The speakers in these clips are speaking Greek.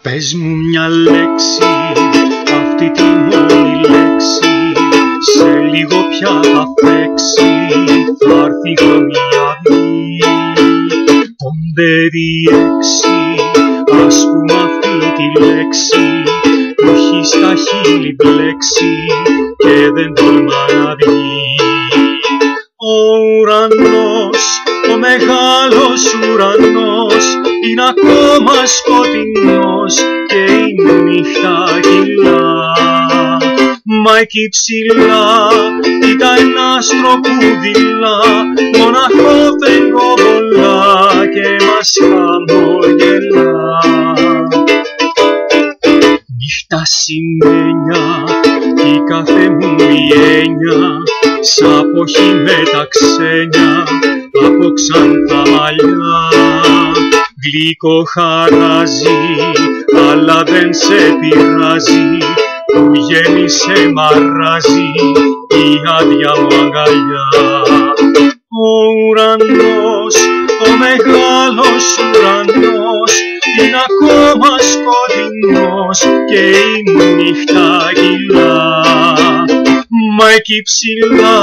Πες μου μια λέξη, αυτή τη μόνη λέξη, σε λίγο πια θα φέξει, θα έρθει η χρωμιαδή. Τον περιέξει, ας πούμε αυτή τη λέξη, που έχει στα χείλη μπλέξει και δεν τολμά να βγει. Ο ουρανός, ο μεγάλος ουρανός, είναι ακόμα σκοτεινός και η νύχτα κυλά. Μα εκεί ψηλά κοίτα ένα άστρο που δειλά, μοναχό φεγγοβολά και μας χαμογελά. Νύχτα σημαίνια κι η κάθε μου η έννοια, σ' αποχή με τα ξένια από ξανθά μαλλιά. Γλυκό χαράζει, αλλά δεν σε πειράζει, που γέννησε μαράζει η άδεια μου αγκαλιά. Ο ουρανός, ο μεγάλος ουρανός, είναι ακόμα σκοτεινός και η νύχτα κυλά. Μα εκεί ψηλά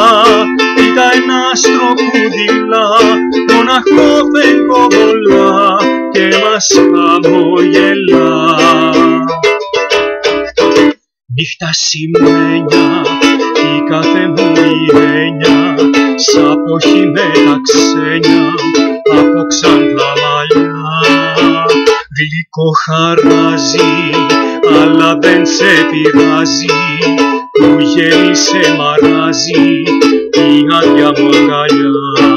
κοίτα ένα άστρο που δειλά, μοναχό φεγγοβολά και μας χαμογελά. Νύχτα σημαίνια κι η κάθε μου η έννοια, σ' αποχή με τα ξένια από ξανθά μαλλιά. Γλυκό χαράζει, αλλά δεν σε πειράζει, που γέννησε μαράζει η άδεια μου αγκαλιά.